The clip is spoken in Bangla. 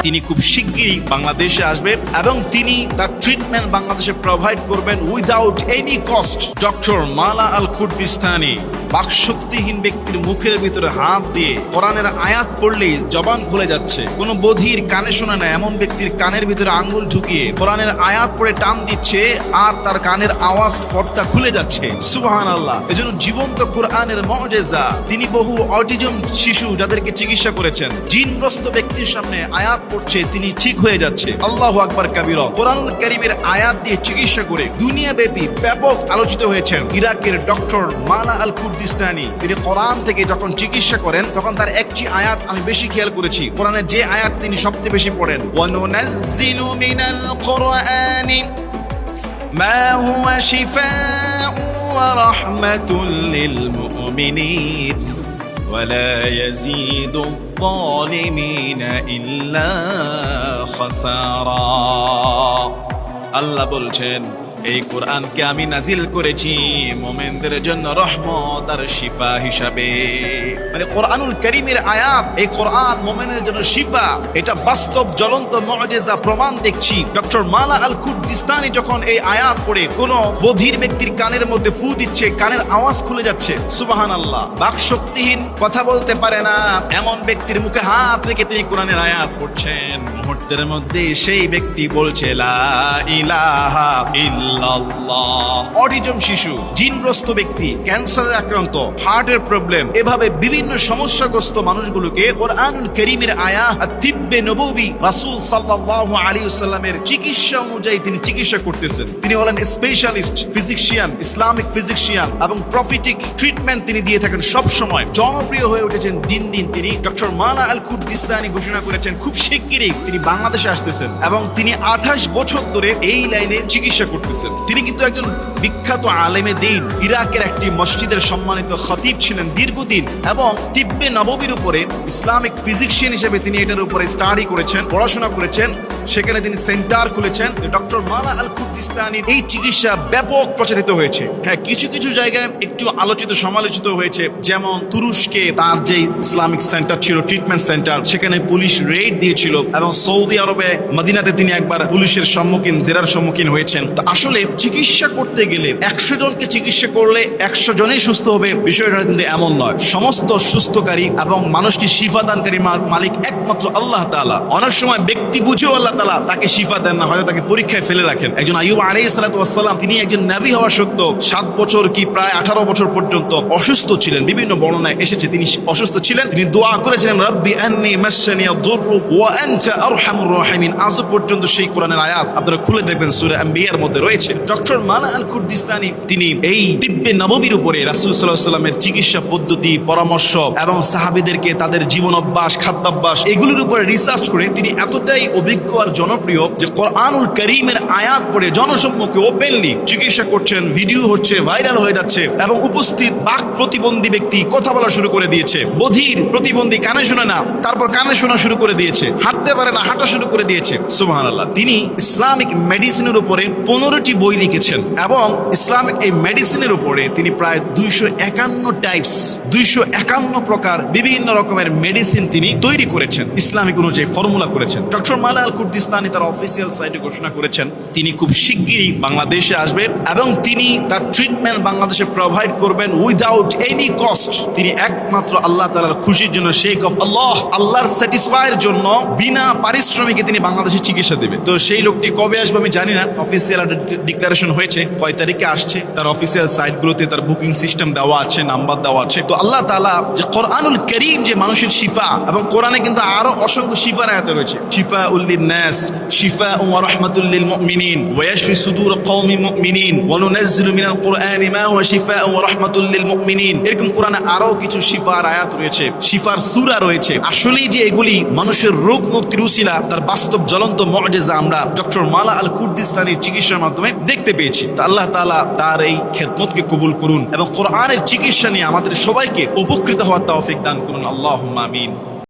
তিনি খুব শিগগিরই বাংলাদেশে আসবেন এবং তিনি তার ট্রিটমেন্ট বাংলাদেশে প্রোভাইড করবেন উইদাউট এনি কস্ট। ডক্টর মালা আল কুর্দিস্তানি বাকশক্তিহীন ব্যক্তির মুখের ভিতরে হাত দিয়ে কোরআনের আয়াত পড়লেই জবান খুলে যাচ্ছে। কোনো বধির কানে শোনে না এমন ব্যক্তির কানের ভিতরে আঙ্গুল ঢুকিয়ে কোরআনের আয়াত পড়ে টান দিচ্ছে আর তার কানের আওয়াজ পর্দা খুলে যাচ্ছে। সুবহানাল্লাহ। এজন্য জীবন্ত কোরআনের মুজিজা। তিনি বহু অটিজম শিশু যাদেরকে চিকিৎসা করেছেন, জিনগ্রস্ত ব্যক্তির সামনে আয়াত পড়ছে, তিনি ঠিক হয়ে যাচ্ছে। আল্লাহু আকবার কাবীরা। কোরআনুল কারীমের আয়াত দিয়ে চিকিৎসা করে দুনিয়াব্যাপী ব্যাপক আলোচিত হয়েছেন ইরাকের ডক্টর মালা আল কুর্দিস্তানি। তিনি কোরআন থেকে যখন চিকিৎসা করেন তখন তার একটি আয়াত আমি বেশি খেয়াল করেছি। কোরআনের যে আয়াত তিনি সবচেয়ে বেশি পড়েন, ওয়া নুনাজ্জিলু মিনাল কুরআনি মা হুয়া শিফাউ ওয়া রাহমাতুল লিল মুমিনিন ওয়া লা ইয়াজিদু الظالمين إلا خسارا। আল্লাহ বলছেন এই কোরআনকে আমি নাজিল করেছি মুমিনদের জন্য রহমত আর শিফা হিসাবে। মানে কোরআনুল কারীমের আয়াত, এই কোরআন মুমিনের জন্য শিফা। এটা বাস্তব জ্বলন্ত মুজিজা প্রমাণ দেখছি। ডক্টর মালা আল কুর্দিস্তানি যখন এই আয়াত পড়ে কোনো বধির ব্যক্তির কানের মধ্যে ফু দিচ্ছে, কানের আওয়াজ খুলে যাচ্ছে। সুবহানাল্লাহ। বাকশক্তিহীন, কথা বলতে পারে না এমন ব্যক্তির মুখে হাত রেখে তিনি কোরআনের আয়াত পড়ছেন। মুহূর্তের মধ্যে সেই ব্যক্তি বলছে লা ইলাহা ইল্লাল্লাহ। অটিজম শিশু, জিনগ্রস্ত ব্যক্তি, ক্যান্সারের আক্রান্ত, হার্টের প্রবলেম, এভাবে বিভিন্ন সমস্যাগ্রস্ত মানুষগুলোকে কোরআনুল কারীমের আয়াত আর তিব্বে নববী রাসূল সাল্লাল্লাহু আলাইহি ওয়াসাল্লামের চিকিৎসা অনুযায়ী তিনি চিকিৎসা করতেছেন। তিনি হলেন স্পেশালিস্ট ফিজিশিয়ান, ইসলামিক ফিজিশিয়ান এবং প্রফিটিক ট্রিটমেন্ট তিনি দিয়ে থাকেন সব সময়। জনপ্রিয় হয়ে উঠেছেন দিন দিন। তিনি ডক্টর মালা আল কুর্দিস্তানি ঘোষণা করেছেন খুব শিগগিরই তিনি বাংলাদেশে আসতেছেন এবং তিনি 28 বছর ধরে এই লাইনে চিকিৎসা করতেছেন। তিনি কিন্তু একজন বিখ্যাত আলেমে দ্বীন, ইরাকের একটি মসজিদের সম্মানিত খতিব ছিলেন দীর্ঘদিন এবং তিব্বে নববীর উপরে ইসলামিক ফিজিশিয়ান হিসেবে তিনি এটার উপরে স্টাডি করেছেন, পড়াশোনা করেছেন। সেখানে তিনি সেন্টার খুলেছেন। ডক্টর মালা আল কুর্দিস্তানির এই চিকিৎসা ব্যাপক প্রচারিত হয়েছে। হ্যাঁ, কিছু কিছু জায়গায় একটু আলোচিত সমালোচিত হয়েছে, যেমন তুরস্কে তার যে ইসলামিক সেন্টার ছিল, ট্রিটমেন্ট সেন্টার, সেখানে পুলিশ রেড দিয়েছিল এবং সৌদি আরবে মদিনাতে তিনি একবার পুলিশের সম্মুখীন, জেরার সম্মুখীন হয়েছেন। তো আসলে চিকিৎসা করতে গেলে 100 জনকে চিকিৎসা করলে 100 জনই সুস্থ হবে, বিষয়টা কিন্তু এমন নয়। সমস্ত সুস্থকারী এবং মানুষকে শিফা দানকারী মালিক একমাত্র আল্লাহ তাআলা। অনেক সময় ব্যক্তি বুঝেও আল্লাহ তাআলা তাকে শিফা দেন না, হয়তো তাকে পরীক্ষায় ফেলে রাখেন। একজন আইয়ুব আলাইহিস সালাতু ওয়াস সালাম, তিনি একজন নবী হওয়া সত্ত্বেও 7 বছর কি প্রায় 18 বছর পর্যন্ত অসুস্থ ছিলেন। বিভিন্ন বর্ণনায় এসেছে তিনি অসুস্থ ছিলেন। তিনি দোয়া করেছিলেন রাব্বি আন্নী মাসসানি আদ-দুররু ওয়া আনতা আরহামুর রাহিমিন। আজ পর্যন্ত সেই কোরআনের আয়াত আপনারা খুলে দেখবেন, সূরা আম্বিয়ার মধ্যে রয়েছে। ডক্টর মালা আল কুর্দিস্তানি তিনি এই তিব্বে নববীর উপরে রাসূল সাল্লাল্লাহু আলাইহি ওয়াসাল্লামের চিকিৎসা পদ্ধতি, পরামর্শ এবং সাহাবীদেরকে তাদের জীবন অভ্যাস, খাদ্যাভ্যাস এগুলোর উপরে রিসার্চ করে তিনি এতটাই অভিজ্ঞ আর জনপ্রিয় যে কোরআনুল কারীমের আয়াত পড়ে জনসম্মুখে ওপেনলি চিকিৎসা করছেন। ভিডিও হচ্ছে, ভাইরাল হয়ে যাচ্ছে এবং উপস্থিত বাক প্রতিবন্ধী ব্যক্তি কথা বলা শুরু করে দিয়েছে। বধির, প্রতিবন্ধী, কানে শোনে না, তারপর কানে শোনা শুরু করে দিয়েছে, হাঁটতে পারে না, হাঁটা শুরু করে দিয়েছে। সুবহানাল্লাহ। তিনি ইসলামিক মেডিসিনের উপরে 15টি বই লিখেছেন এবং ইসলামিক এই মেডিসিনের উপরে তিনি প্রায় 251 টাইপস, 251 প্রকার বিভিন্ন রকমের মেডিসিন তিনি তৈরি করেছেন, ইসলামিক অনুযায়ী ফর্মুলা করেছেন। ডক্টর মালা আল কুর্দিস্তানি তার অফিসিয়াল সাইটে ঘোষণা করেছেন তিনি খুব শিগগিরই বাংলাদেশে আসবেন এবং তিনি তার ট্রিটমেন্ট বাংলাদেশে প্রোভাইড করবেন উইদাউট এনি কস্ট। তিনি একমাত্র আল্লাহ তাআলার খুশির জন্য, শেখ অফ আল্লাহ, আল্লাহর স্যাটিসফাইয়ের জন্য বিনা পারিশ্রমিকে তিনি বাংলাদেশে চিকিৎসা দেবে। তো সেই লোকটি কবে আসবে আমি জানি না। অফিসিয়াল ডিক্লারেশন হয়েছে, কয় তারিখে আসছে, তার অফিসিয়াল সাইটগুলোতে তার বুকিং সিস্টেম দেওয়া আছে, নাম্বার দেওয়া আছে। তো আল্লাহ তাআলা যে কোরআনুল কারীম যে মানুষের শিফা, এবং কোরআনে কিন্তু আরো অসংখ্য শিফার আয়াত রয়েছে। শিফাউল লিন-নাস, শিফাউ ওয়া রাহমাতুল লিল মুমিনিন ওয়া ইয়াশফি সুদুর কওমি মুমিনিন ওয়া নুনাজ্জিলু মিনাল কুরআনি মা হুয়া শিফাউ ওয়া রাহমাতুল লিল মুমিনিন। এরকম কোরআনে আরো কিছু শিফার আয়াত রয়েছে, শিফার সূরা রয়েছে। আসলেই যে এগুলি মানুষের রোগ মুক্তির উসিলা, তার বাস্তব জ্বলন্ত মুজিজা আমরা ডক্টর মালা আল কুর্দিস্তানির চিকিৎসার মাধ্যমে দেখতে পেয়েছি। তা আল্লাহ তাআলা তার এই খেদমতকে কবুল করুন এবং কোরআনের চিকিৎসা নিয়ে আমাদের সবাইকে উপকৃত হওয়ার তৌফিক দান করুন। আল্লাহুম্মা আমিন।